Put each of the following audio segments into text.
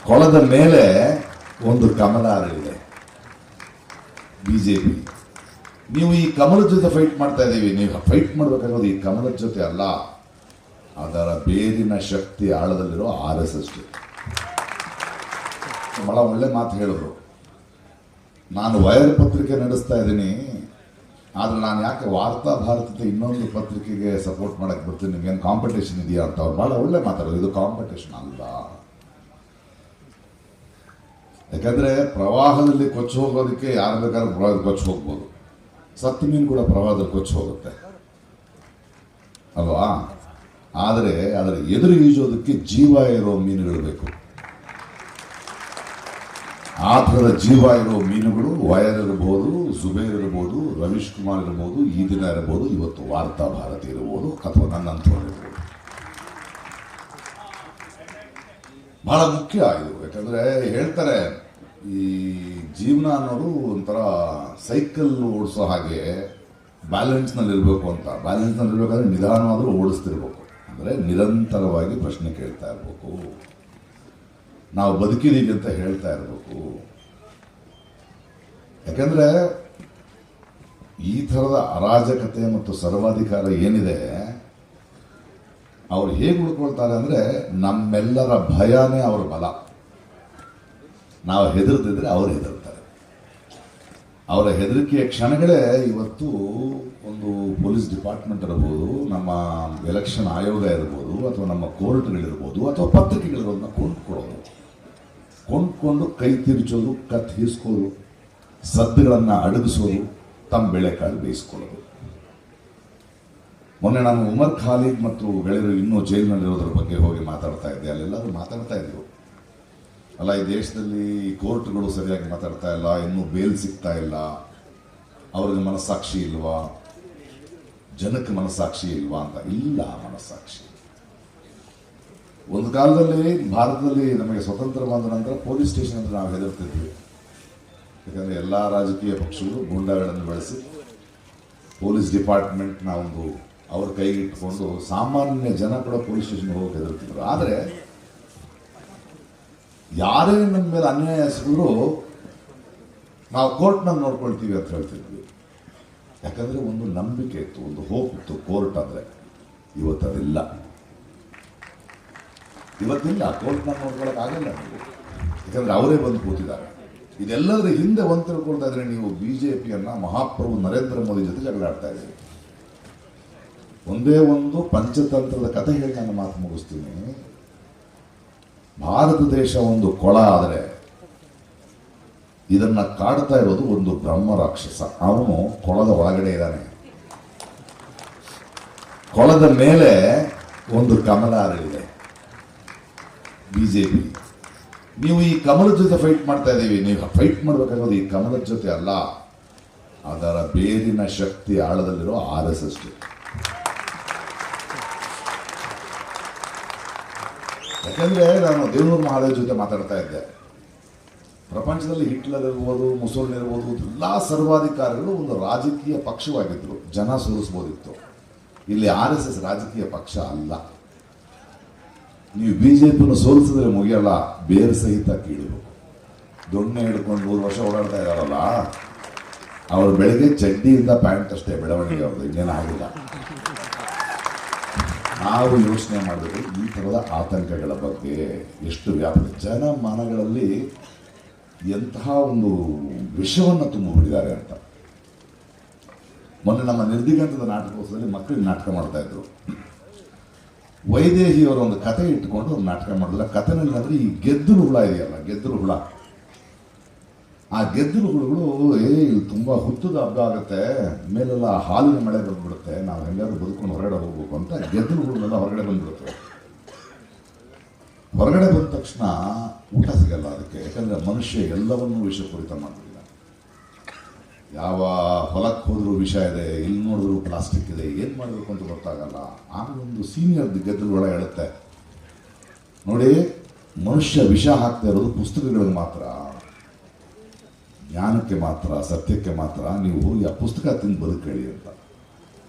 ಕೊಳದ ಮೇಲೆ ಒಂದು ಕಮಲ ಅರಳಿದೆ ಬಿಜೆಪಿ. ನೀವು ಈ ಕಮಲದ ಜೊತೆ ಫೈಟ್ ಮಾಡ್ತಾ ಇದ್ದೀವಿ. ನೀವು ಫೈಟ್ ಮಾಡಬೇಕಾಗೋದು ಈ ಕಮಲದ ಜೊತೆ ಅಲ್ಲ, ಅದರ ಬೇರಿನ ಶಕ್ತಿ ಆಳದಲ್ಲಿರೋ RSS. ಬಹಳ ಒಳ್ಳೆ ಮಾತು ಹೇಳಿದ್ರು. ನಾನು ವೈರ್ ಪತ್ರಿಕೆ ನಡೆಸ್ತಾ ಇದ್ದೀನಿ, ಆದ್ರೆ ನಾನು ಯಾಕೆ ವಾರ್ತಾ ಭಾರತದ ಇನ್ನೊಂದು ಪತ್ರಿಕೆಗೆ ಸಪೋರ್ಟ್ ಮಾಡಕ್ಕೆ ಬರ್ತೀನಿ, ನಿಮ್ಗೇನು ಕಾಂಪಿಟೇಷನ್ ಇದೆಯಾ ಅಂತ. ಅವ್ರು ಬಹಳ ಒಳ್ಳೆ ಮಾತಾಡೋದು. ಇದು ಕಾಂಪಿಟೇಷನ್ ಅಲ್ಲ. ಯಾಕಂದ್ರೆ ಪ್ರವಾಹದಲ್ಲಿ ಕೊಚ್ಚಿ ಹೋಗೋದಕ್ಕೆ ಯಾರು ಬೇಕಾದ್ರೂ ಪ್ರವಾಹದಲ್ಲಿ ಕೊಚ್ಚಿ ಹೋಗ್ಬೋದು. ಸತ್ತು ಮೀನು ಕೂಡ ಪ್ರವಾಹದಲ್ಲಿ ಕೊಚ್ಚಿ ಹೋಗುತ್ತೆ ಅಲ್ವಾ? ಆದರೆ ಅದರ ಎದುರು ಈಜೋದಕ್ಕೆ ಜೀವ ಇರೋ ಮೀನುಗಳು ಬೇಕು. ಆ ಥರದ ಜೀವ ಇರೋ ಮೀನುಗಳು ವಯರ್ ಇರ್ಬೋದು, ಜುಬೇರ್ ಇರ್ಬೋದು, ರವೀಶ್ ಕುಮಾರ್ ಇರ್ಬೋದು, ಈ ದಿನ ಇರ್ಬೋದು, ಇವತ್ತು ವಾರ್ತಾ ಭಾರತಿ ಇರ್ಬೋದು, ಅಥವಾ ನನ್ನಂಥವ್ರು ಇರ್ಬೋದು. ಬಹಳ ಮುಖ್ಯ ಇದು. ಯಾಕಂದ್ರೆ ಹೇಳ್ತಾರೆ ಈ ಜೀವನ ಅನ್ನೋದು ಒಂಥರ ಸೈಕಲ್ ಓಡಿಸೋ ಹಾಗೆ ಬ್ಯಾಲೆನ್ಸ್ನಲ್ಲಿ ಇರಬೇಕು ಅಂತ. ಬ್ಯಾಲೆನ್ಸ್ನಲ್ಲಿ ಇರಬೇಕಾದ್ರೆ ನಿಧಾನವಾದರೂ ಓಡಿಸ್ತಿರ್ಬೇಕು. ಅಂದರೆ ನಿರಂತರವಾಗಿ ಪ್ರಶ್ನೆ ಕೇಳ್ತಾ ಇರಬೇಕು, ನಾವು ಬದುಕಿದೀವಿ ಅಂತ ಹೇಳ್ತಾ ಇರಬೇಕು. ಯಾಕಂದ್ರೆ ಈ ಥರದ ಅರಾಜಕತೆ ಮತ್ತು ಸರ್ವಾಧಿಕಾರ ಏನಿದೆ, ಅವ್ರು ಹೇಗೆ ಉಳ್ಕೊಳ್ತಾರೆ ಅಂದರೆ ನಮ್ಮೆಲ್ಲರ ಭಯನೇ ಅವ್ರ ಬಲ. ನಾವು ಹೆದರ್ತಿದ್ರೆ ಅವ್ರು ಹೆದರ್ತಾರೆ. ಅವರ ಹೆದರಿಕೆಯ ಕ್ಷಣಗಳೇ ಇವತ್ತು ಒಂದು ಪೊಲೀಸ್ ಡಿಪಾರ್ಟ್ಮೆಂಟ್ ಇರ್ಬೋದು, ನಮ್ಮ ಎಲೆಕ್ಷನ್ ಆಯೋಗ ಇರ್ಬೋದು, ಅಥವಾ ನಮ್ಮ ಕೋರ್ಟ್ಗಳಿರ್ಬೋದು, ಅಥವಾ ಪತ್ರಿಕೆಗಳಿರೋದನ್ನ ಕೊಂಡ್ಕೊಂಡು ಕೈ ತಿರುಚೋದು, ಕತ್ ಹೀಸ್ಕೋದು, ಸದ್ದುಗಳನ್ನು ಅಡಗಿಸೋದು, ತಮ್ಮ ಬೆಳೆಕಾಳು ಬೇಯಿಸ್ಕೊಳ್ಳೋದು. ಮೊನ್ನೆ ನಾನು ಉಮರ್ ಖಾಲಿದ್ ಮತ್ತು ಗೆಳೆಯರು ಇನ್ನೂ ಜೈಲಿನಲ್ಲಿರೋದ್ರ ಬಗ್ಗೆ ಹೋಗಿ ಮಾತಾಡ್ತಾ ಇದ್ದೆ. ಅಲ್ಲೆಲ್ಲರೂ ಮಾತಾಡ್ತಾ ಇದ್ರು, ಅಲ್ಲ ಈ ದೇಶದಲ್ಲಿ ಕೋರ್ಟ್ಗಳು ಸರಿಯಾಗಿ ಮಾತಾಡ್ತಾ ಇಲ್ಲ, ಇನ್ನೂ ಬೇಲ್ ಸಿಗ್ತಾ ಇಲ್ಲ, ಅವ್ರಿಗೆ ಮನಸ್ಸಾಕ್ಷಿ ಇಲ್ವಾ, ಜನಕ್ಕೆ ಮನಸ್ಸಾಕ್ಷಿ ಇಲ್ವಾ ಅಂತ. ಇಲ್ಲ, ಮನಸ್ಸಾಕ್ಷಿ. ಒಂದು ಕಾಲದಲ್ಲಿ ಭಾರತದಲ್ಲಿ ನಮಗೆ ಸ್ವತಂತ್ರ ಬಂದ ನಂತರ ಪೊಲೀಸ್ ಸ್ಟೇಷನ್ ಅಂತ ನಾವು ಹೆದರ್ತಿದ್ವಿ. ಯಾಕಂದರೆ ಎಲ್ಲ ರಾಜಕೀಯ ಪಕ್ಷಗಳು ಗೂಂಡಾಗಳನ್ನು ಬೆಳೆಸಿ ಪೊಲೀಸ್ ಡಿಪಾರ್ಟ್ಮೆಂಟ್ನ ಒಂದು ಅವ್ರ ಕೈಗೆ ಇಟ್ಕೊಂಡು ಸಾಮಾನ್ಯ ಜನ ಕೂಡ ಪೊಲೀಸ್ ಸ್ಟೇಷನ್ಗೆ ಹೋಗಿ ಹೆದರ್ತಿದ್ರು. ಆದರೆ ಯಾರೇ ನಮ್ಮ ಮೇಲೆ ಅನ್ಯಾಯ ಎಸಗಿದ್ರು ನಾವು ಕೋರ್ಟ್ನಲ್ಲಿ ನೋಡ್ಕೊಳ್ತೀವಿ ಅಂತ ಹೇಳ್ತಿದ್ವಿ. ಯಾಕಂದರೆ ಒಂದು ನಂಬಿಕೆ ಇತ್ತು, ಒಂದು ಹೋಪ್ ಇತ್ತು ಕೋರ್ಟ್ ಅಂದರೆ. ಇವತ್ತದಿಲ್ಲ. ಕೋರ್ಟ್ನಲ್ಲಿ ನೋಡ್ಕೊಳ್ಳೋಕ್ಕಾಗಲ್ಲ ನೀವು, ಯಾಕಂದರೆ ಅವರೇ ಬಂದು ಕೂತಿದ್ದಾರೆ. ಇದೆಲ್ಲದರ ಹಿಂದೆ ಒಂದು ತಿಳ್ಕೊಳ್ತಾ ಇದ್ರೆ ನೀವು BJPಯನ್ನು ಮಹಾಪ್ರಭು ನರೇಂದ್ರ ಮೋದಿ ಜೊತೆ ಜಗಳಾಡ್ತಾ ಇದ್ದೀರಿ. ಒಂದೇ ಒಂದು ಪಂಚತಂತ್ರದ ಕಥೆ ಹೇಳಿ ನಾನು ಮಾತು ಮುಗಿಸ್ತೀನಿ. ಭಾರತ ದೇಶ ಒಂದು ಕೊಳ ಆದರೆ ಇದನ್ನ ಕಾಡ್ತಾ ಇರೋದು ಒಂದು ಬ್ರಹ್ಮ ರಾಕ್ಷಸ. ಅವನು ಕೊಳದ ಒಳಗಡೆ ಇದ್ದಾನೆ. ಕೊಳದ ಮೇಲೆ ಒಂದು ಕಮಲ ಅರಳಿದೆ BJP. ನೀವು ಈ ಕಮಲದ ಜೊತೆ ಫೈಟ್ ಮಾಡ್ತಾ ಇದ್ದೀವಿ. ನೀವು ಫೈಟ್ ಮಾಡಬೇಕಾಗೋದು ಈ ಕಮಲದ ಜೊತೆ ಅಲ್ಲ, ಅದರ ಬೇರಿನ ಶಕ್ತಿ ಆಳದಲ್ಲಿರೋ RSS. ಯಾಕಂದ್ರೆ ನಾನು ದೇವನೂರು ಮಹಾದೇವ್ ಜೊತೆ ಮಾತಾಡ್ತಾ ಇದ್ದೆ. ಪ್ರಪಂಚದಲ್ಲಿ ಹಿಟ್ಲರ್ ಇರ್ಬೋದು, ಮುಸೋಲಿನಿ ಇರ್ಬೋದು, ಎಲ್ಲ ಸರ್ವಾಧಿಕಾರಿಗಳು ಒಂದು ರಾಜಕೀಯ ಪಕ್ಷವಾಗಿದ್ರು, ಜನ ಸೋಲಿಸ್ಬೋದಿತ್ತು. ಇಲ್ಲಿ RSS ರಾಜಕೀಯ ಪಕ್ಷ ಅಲ್ಲ. ನೀವು BJPಯನ್ನು ಸೋಲಿಸಿದ್ರೆ ಮುಗಿಯಲ್ಲ, ಬೇರೆ ಸಹಿತ ಕೀಳಬೇಕು. ದೊಣ್ಣೆ ಹಿಡ್ಕೊಂಡು 100 ವರ್ಷ ಓಡಾಡ್ತಾ ಇದ್ದಾರಲ್ಲ, ಅವರು ಬೆಳಗ್ಗೆ ಚಡ್ಡಿಯಿಂದ ಪ್ಯಾಂಟ್ ಅಷ್ಟೇ ಬೆಳವಣಿಗೆ, ಅವ್ರದ್ದು ಇನ್ನೇನಾಗಿಲ್ಲ. ನಾವು ಯೋಚನೆ ಮಾಡಬೇಕು ಈ ಥರದ ಆತಂಕಗಳ ಬಗ್ಗೆ. ಎಷ್ಟು ವ್ಯಾಪಕ ಜನಮಾನಗಳಲ್ಲಿ ಎಂತಹ ಒಂದು ವಿಷವನ್ನು ತುಂಬಿಬಿಟ್ಟಿದ್ದಾರೆ ಅಂತ. ಮೊನ್ನೆ ನಮ್ಮ ನಿರ್ದಿಗಂತದ ನಾಟಕೋತ್ಸವದಲ್ಲಿ ಮಕ್ಕಳಿಗೆ ನಾಟಕ ಮಾಡ್ತಾ ಇದ್ರು. ವೈದೇಹಿಯವರ ಒಂದು ಕತೆ ಇಟ್ಟುಕೊಂಡು ಒಂದು ನಾಟಕ ಮಾಡಿದ್ರೆ, ಕಥೆನಲ್ಲಿ ಅಂದರೆ ಈ ಗೆದ್ದಲು ಹುಳ ಇದೆಯಲ್ಲ, ಗೆದ್ದಲು ಹುಳ, ಆ ಗೆದ್ದಲು ಹುಳುಗಳು ಇಲ್ಲಿ ತುಂಬ ಹುತ್ತದ ಹಬ್ಬ ಆಗುತ್ತೆ, ಮೇಲೆಲ್ಲ ಹಾಲಿನ ಮಳೆ ಬಂದ್ಬಿಡುತ್ತೆ, ನಾವು ಎಲ್ಲರೂ ಬದುಕೊಂಡು ಹೊರಗಡೆ ಹೋಗ್ಬೇಕು ಅಂತ ಗೆದ್ದಲು ಹುಳುಗಳೆಲ್ಲ ಹೊರಗಡೆ ಬಂದ್ಬಿಡುತ್ತೆ. ಹೊರಗಡೆ ಬಂದ ತಕ್ಷಣ ಊಟ ಸಿಗಲ್ಲ ಅದಕ್ಕೆ. ಯಾಕಂದರೆ ಮನುಷ್ಯ ಎಲ್ಲವನ್ನೂ ವಿಷಪೂರಿತ ಮಾಡಲಿಲ್ಲ. ಯಾವ ಹೊಲಕ್ಕೆ ಹೋದ್ರೂ ವಿಷ ಇದೆ, ಎಲ್ಲಿ ನೋಡಿದ್ರು ಪ್ಲಾಸ್ಟಿಕ್ ಇದೆ, ಏನು ಮಾಡಬೇಕು ಅಂತ ಗೊತ್ತಾಗಲ್ಲ. ಆಮೇಲೆ ಒಂದು ಸೀನಿಯರ್ ಗೆದ್ದಲುಗಳ ಹೇಳುತ್ತೆ, ನೋಡಿ ಮನುಷ್ಯ ವಿಷ ಹಾಕ್ತಾ ಇರೋದು ಪುಸ್ತಕಗಳಿಗೆ ಮಾತ್ರ, ಜ್ಞಾನಕ್ಕೆ ಮಾತ್ರ, ಸತ್ಯಕ್ಕೆ ಮಾತ್ರ. ನೀವು ಹೋಗಿ ಆ ಪುಸ್ತಕ ತಿಂದು ಬದುಕೇಳಿ ಅಂತ.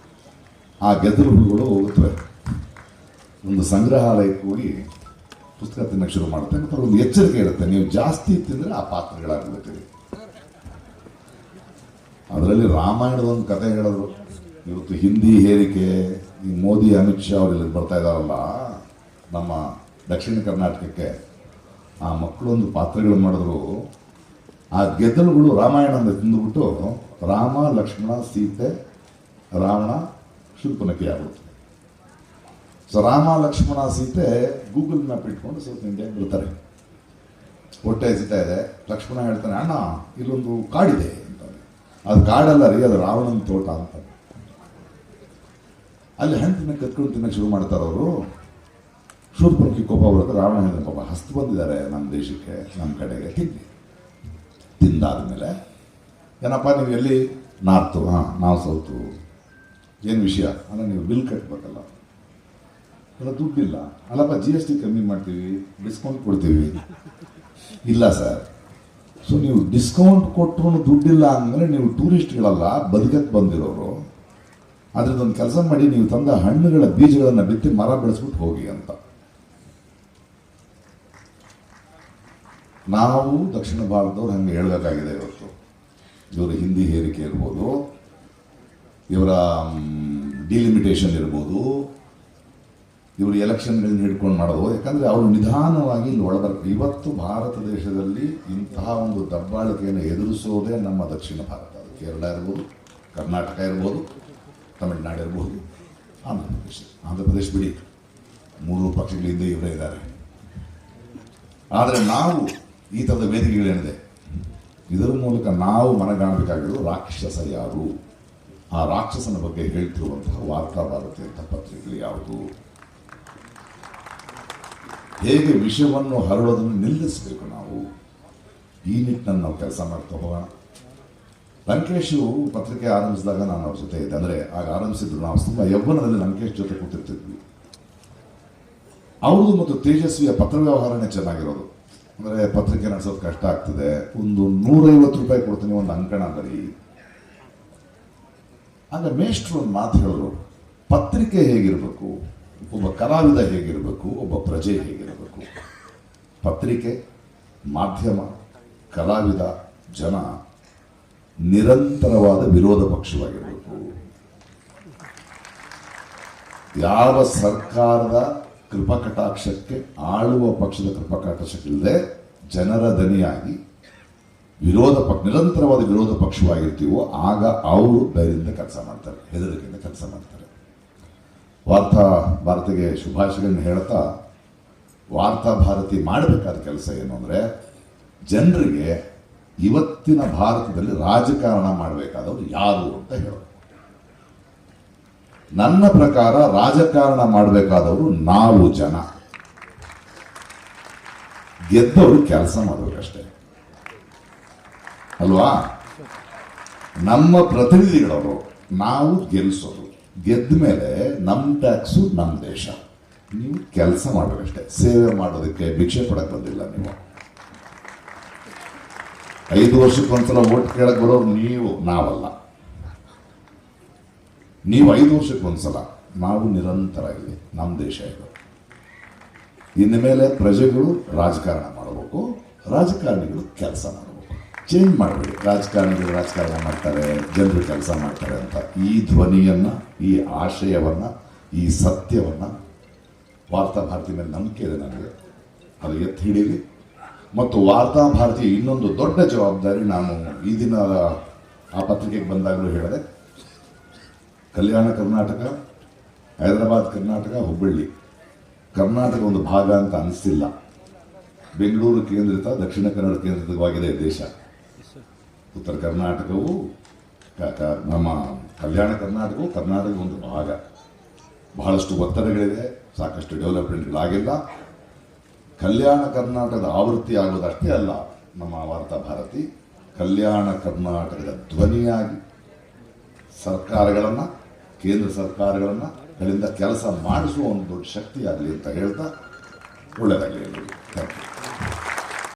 ಆ ಗೆದ್ದಲು ಹುಳುಗಳು ಹೋಗುತ್ತವೆ. ಒಂದು ಸಂಗ್ರಹಾಲಯಕ್ಕೆ ಹೋಗಿ ಪುಸ್ತಕ ತಿನ್ನಕ್ಕೆ ಶುರು ಮಾಡುತ್ತೆ. ಮತ್ತು ಒಂದು ಎಚ್ಚರಿಕೆ ಇರುತ್ತೆ, ನೀವು ಜಾಸ್ತಿ ತಿಂದರೆ ಆ ಪಾತ್ರಗಳಾಗ್ಬಿಡ್ತೀರಿ. ಅದರಲ್ಲಿ ರಾಮಾಯಣದ ಒಂದು ಕಥೆ ಹೇಳಿದ್ರು. ಇವತ್ತು ಹಿಂದಿ ಹೇರಿಕೆ, ಈ ಮೋದಿ ಅಮಿತ್ ಶಾ ಅವರೆಲ್ಲ ಬರ್ತಾ ಇದ್ದಾರಲ್ಲ ನಮ್ಮ ದಕ್ಷಿಣ ಕರ್ನಾಟಕಕ್ಕೆ, ಆ ಮಕ್ಕಳೊಂದು ಪಾತ್ರಗಳು ಮಾಡಿದ್ರು. ಆ ಗೆದ್ದಲುಗಳು ರಾಮಾಯಣ ಅಂತ ತಿಂದುಬಿಟ್ಟು ರಾಮ ಲಕ್ಷ್ಮಣ ಸೀತೆ ರಾವಣ ಶೂರ್ಪನಖಿ ಆಗುತ್ತೆ. So Rama Lakshmana Sita Google map ಇಟ್ಕೊಂಡು ಸೌತ್ ಇಂಡಿಯಾಗೆ ಬರ್ತಾರೆ. ಹೊಟ್ಟೆ ಹಸಿತಾ ಇದೆ. ಲಕ್ಷ್ಮಣ ಹೇಳ್ತಾನೆ, ಅಣ್ಣ ಇಲ್ಲೊಂದು ಕಾಡಿದೆ ಅಂತಾನೆ. ಅದು ಕಾಡಲ್ಲ ರೀ, ಅದು ರಾವಣನ ತೋಟ ಅಂತ. ಅಲ್ಲಿ ಹಣ್ಣು ಕತ್ಕೊಂಡು ತಿನ್ನಕ್ಕೆ ಶುರು ಮಾಡ್ತಾರೆ ಅವರು. ಶೂರ್ಪನಖಿ ಕೋಪ ಬರುತ್ತೆ. ರಾವಣ ಹೇಳಿದ, ಪಾಪ ಹಸ್ತು ಬಂದಿದ್ದಾರೆ ನಮ್ಮ ದೇಶಕ್ಕೆ, ನಮ್ಮ ಕಡೆಗೆ, ತಿನ್ನಿ. ತಿಂದಾದ್ಮೇಲೆ ಏನಪ್ಪ ನೀವು ಎಲ್ಲಿ? ನಾರ್ತು. ಹಾಂ, ನಾವು ಸೌತು. ಏನು ವಿಷಯ ಅಂದರೆ ನೀವು ಬಿಲ್ ಕಟ್ಟಬೇಕಲ್ಲ. ಅಲ್ಲ ದುಡ್ಡಿಲ್ಲ. ಅಲ್ಲಪ್ಪ GST ಕಮ್ಮಿ ಮಾಡ್ತೀವಿ, ಡಿಸ್ಕೌಂಟ್ ಕೊಡ್ತೀವಿ. ಇಲ್ಲ ಸರ್. ಸೊ ನೀವು ಡಿಸ್ಕೌಂಟ್ ಕೊಟ್ಟರು ದುಡ್ಡಿಲ್ಲ ಅಂದಮೇಲೆ ನೀವು ಟೂರಿಸ್ಟ್ಗಳಲ್ಲ, ಬದುಕಕ್ಕೆ ಬಂದಿರೋರು. ಅದರದ್ದೊಂದು ಕೆಲಸ ಮಾಡಿ, ನೀವು ತಂದ ಹಣ್ಣುಗಳ ಬೀಜಗಳನ್ನು ಬಿತ್ತಿ ಮರ ಬೆಳೆಸ್ಬಿಟ್ಟು ಹೋಗಿ ಅಂತ. ನಾವು ದಕ್ಷಿಣ ಭಾರತದವ್ರು ಹಂಗೆ ಹೇಳಬೇಕಾಗಿದೆ ಇವತ್ತು. ಇವರ ಹಿಂದಿ ಹೇರಿಕೆ ಇರ್ಬೋದು, ಇವರ ಡಿಲಿಮಿಟೇಷನ್ ಇರ್ಬೋದು, ಇವರು ಎಲೆಕ್ಷನ್ಗಳನ್ನ ಹಿಡ್ಕೊಂಡು ಮಾಡೋದು. ಯಾಕಂದರೆ ಅವರು ನಿಧಾನವಾಗಿ ಇಲ್ಲಿ ಒಳಬರ್ತಾರೆ. ಇವತ್ತು ಭಾರತ ದೇಶದಲ್ಲಿ ಇಂತಹ ಒಂದು ದಬ್ಬಾಳಿಕೆಯನ್ನು ಎದುರಿಸೋದೇ ನಮ್ಮ ದಕ್ಷಿಣ ಭಾರತ. ಅದು ಕೇರಳ ಇರ್ಬೋದು, ಕರ್ನಾಟಕ ಇರ್ಬೋದು, ತಮಿಳುನಾಡು ಇರ್ಬೋದು, ಆಂಧ್ರ ಪ್ರದೇಶ ಬಿಡಿ, 3 ಪಕ್ಷಗಳಿಂದ ಇವರೇ ಇದ್ದಾರೆ. ಆದರೆ ನಾವು ಈ ಥರದ ವೇದಿಕೆಗಳೇನಿದೆ, ಇದರ ಮೂಲಕ ನಾವು ಮನಗಾಣಬೇಕಾಗಿರೋದು ರಾಕ್ಷಸ ಯಾರು, ಆ ರಾಕ್ಷಸನ ಬಗ್ಗೆ ಹೇಳ್ತಿರುವಂತಹ ವಾರ್ತಾ ಭಾರತಿ ಅಂತ ಪತ್ರಿಕೆಗಳು ಯಾವುದು, ಹೇಗೆ ವಿಷಯವನ್ನು ಹರಡೋದನ್ನು ನಿಲ್ಲಿಸಬೇಕು ನಾವು, ಈ ನಿಟ್ಟಿನಲ್ಲಿ ನಾವು ಕೆಲಸ ಮಾಡ್ತಾ ಹೋಗೋಣ. ಲಂಕೇಶು ಪತ್ರಿಕೆ ಆರಂಭಿಸಿದಾಗ ನಾನು ಅವ್ರ ಜೊತೆ ಇದ್ದೆ. ಅಂದರೆ ಆಗ ಆರಂಭಿಸಿದ್ರು, ನಾವು ತುಂಬ ಯೌವನದಲ್ಲಿ ಲಂಕೇಶ್ ಜೊತೆ ಕೂತಿರ್ತಿದ್ವಿ. ಅವ್ರದ್ದು ಮತ್ತು ತೇಜಸ್ವಿಯ ಪತ್ರ ವ್ಯವಹಾರನೇ ಚೆನ್ನಾಗಿರೋದು. ಅಂದರೆ ಪತ್ರಿಕೆ ನಡೆಸೋದು ಕಷ್ಟ ಆಗ್ತದೆ, ಒಂದು 150 ರೂಪಾಯಿ ಕೊಡ್ತೀನಿ, ಒಂದು ಅಂಕಣ ಬರೀ. ಆಗ ಮೇಷ್ಟ್ರು ಒಂದು ಮಾತು ಹೇಳಿದ್ರು, ಪತ್ರಿಕೆ ಹೇಗಿರಬೇಕು, ಒಬ್ಬ ಕಲಾವಿದ ಹೇಗಿರಬೇಕು, ಒಬ್ಬ ಪ್ರಜೆ ಹೇಗಿರಬೇಕು. ಪತ್ರಿಕೆ, ಮಾಧ್ಯಮ, ಕಲಾವಿದ, ಜನ ನಿರಂತರವಾದ ವಿರೋಧ ಪಕ್ಷವಾಗಿರಬೇಕು. ಯಾವ ಸರ್ಕಾರದ ಕೃಪಕಟಾಕ್ಷಕ್ಕೆ, ಆಳುವ ಪಕ್ಷದ ಕೃಪಕಟಾಕ್ಷಕ್ಕಿಲ್ಲದೆ ಜನರ ದನಿಯಾಗಿ ನಿರಂತರವಾದ ವಿರೋಧ ಪಕ್ಷವಾಗಿರ್ತೀವೋ ಆಗ ಅವರು ಧೈರ್ಯದಿಂದ ಕೆಲಸ ಮಾಡ್ತಾರೆ, ಹೆದರಿಕೆಯಿಂದ ಕೆಲಸ ಮಾಡ್ತಾರೆ. ವಾರ್ತಾ ಭಾರತಿಗೆ ಶುಭಾಶಯಗಳನ್ನು ಹೇಳ್ತಾ, ವಾರ್ತಾ ಭಾರತಿ ಮಾಡಬೇಕಾದ ಕೆಲಸ ಏನು ಅಂದರೆ, ಜನರಿಗೆ ಇವತ್ತಿನ ಭಾರತದಲ್ಲಿ ರಾಜಕಾರಣ ಮಾಡಬೇಕಾದವರು ಯಾರು ಅಂತ ಹೇಳೋದು. ನನ್ನ ಪ್ರಕಾರ ರಾಜಕಾರಣ ಮಾಡಬೇಕಾದವರು ನಾವು ಜನ. ಗೆದ್ದವರು ಕೆಲಸ ಮಾಡಬೇಕಷ್ಟೇ ಅಲ್ವಾ? ನಮ್ಮ ಪ್ರತಿನಿಧಿಗಳವರು, ನಾವು ಗೆಲ್ಲಿಸೋದು. ಗೆದ್ದ ಮೇಲೆ ನಮ್ಮ ಟ್ಯಾಕ್ಸು ನಮ್ಮ ದೇಶ. ನೀವು ಕೆಲಸ ಮಾಡಬೇಕಷ್ಟೇ, ಸೇವೆ ಮಾಡೋದಕ್ಕೆ ಭಿಕ್ಷೆ ಪಡಕ್ಕೆ ಬಂದಿಲ್ಲ. ನೀವು 5 ವರ್ಷಕ್ಕೊಂದ್ಸಲ ಓಟ್ ಕೇಳಕ್ಕೆ ಬರೋರು ನೀವು, ನಾವಲ್ಲ. ನೀವು 5 ವರ್ಷಕ್ಕೊಂದ್ಸಲ, ನಾವು ನಿರಂತರ ಇಲ್ಲಿ. ನಮ್ಮ ದೇಶ ಇದು. ಇನ್ನು ಮೇಲೆ ಪ್ರಜೆಗಳು ರಾಜಕಾರಣ ಮಾಡಬೇಕು, ರಾಜಕಾರಣಿಗಳು ಕೆಲಸ ಮಾಡಬೇಕು. ಚೇಂಜ್ ಮಾಡಬೇಡಿ. ರಾಜಕಾರಣಿಗಳು ರಾಜಕಾರಣ ಮಾಡ್ತಾರೆ, ಜನರು ಕೆಲಸ ಮಾಡ್ತಾರೆ ಅಂತ. ಈ ಧ್ವನಿಯನ್ನು, ಈ ಆಶಯವನ್ನು, ಈ ಸತ್ಯವನ್ನು ವಾರ್ತಾ ಭಾರತಿ ಮೇಲೆ ನಂಬಿಕೆ ಇದೆ ನನಗೆ. ಅದು ಎತ್ತಿ ಹಿಡೀಲಿ. ಮತ್ತು ವಾರ್ತಾ ಭಾರತಿ ಇನ್ನೊಂದು ದೊಡ್ಡ ಜವಾಬ್ದಾರಿ, ನಾನು ಈ ದಿನ ಆ ಪತ್ರಿಕೆಗೆ ಬಂದಾಗಲೂ ಹೇಳಿದೆ, ಕಲ್ಯಾಣ ಕರ್ನಾಟಕ, ಹೈದರಾಬಾದ್ ಕರ್ನಾಟಕ, ಹುಬ್ಬಳ್ಳಿ ಕರ್ನಾಟಕ ಒಂದು ಭಾಗ ಅಂತ ಅನಿಸ್ತಿಲ್ಲ. ಬೆಂಗಳೂರು ಕೇಂದ್ರಿತ, ದಕ್ಷಿಣ ಕನ್ನಡ ಕೇಂದ್ರಿತವಾಗಿದೆ ದೇಶ. ಉತ್ತರ ಕರ್ನಾಟಕವು, ನಮ್ಮ ಕಲ್ಯಾಣ ಕರ್ನಾಟಕವು ಕರ್ನಾಟಕ ಒಂದು ಭಾಗ. ಬಹಳಷ್ಟು ಒತ್ತಡಗಳಿದೆ, ಸಾಕಷ್ಟು ಡೆವಲಪ್ಮೆಂಟ್ಗಳಾಗಿಲ್ಲ. ಕಲ್ಯಾಣ ಕರ್ನಾಟಕದ ಆವೃತ್ತಿ ಆಗೋದಷ್ಟೇ ಅಲ್ಲ, ನಮ್ಮ ವಾರ್ತಾ ಭಾರತಿ ಕಲ್ಯಾಣ ಕರ್ನಾಟಕದ ಧ್ವನಿಯಾಗಿ ಸರ್ಕಾರಗಳನ್ನು, ಕೇಂದ್ರ ಸರ್ಕಾರಗಳನ್ನು ಗಳಿಂದ ಕೆಲಸ ಮಾಡಿಸುವ ಒಂದು ದೊಡ್ಡ ಶಕ್ತಿಯಾಗಲಿ ಅಂತ ಹೇಳ್ತಾ, ಒಳ್ಳೆಯದಾಗಲಿ ಎಲ್ಲರಿಗೂ. Thank you.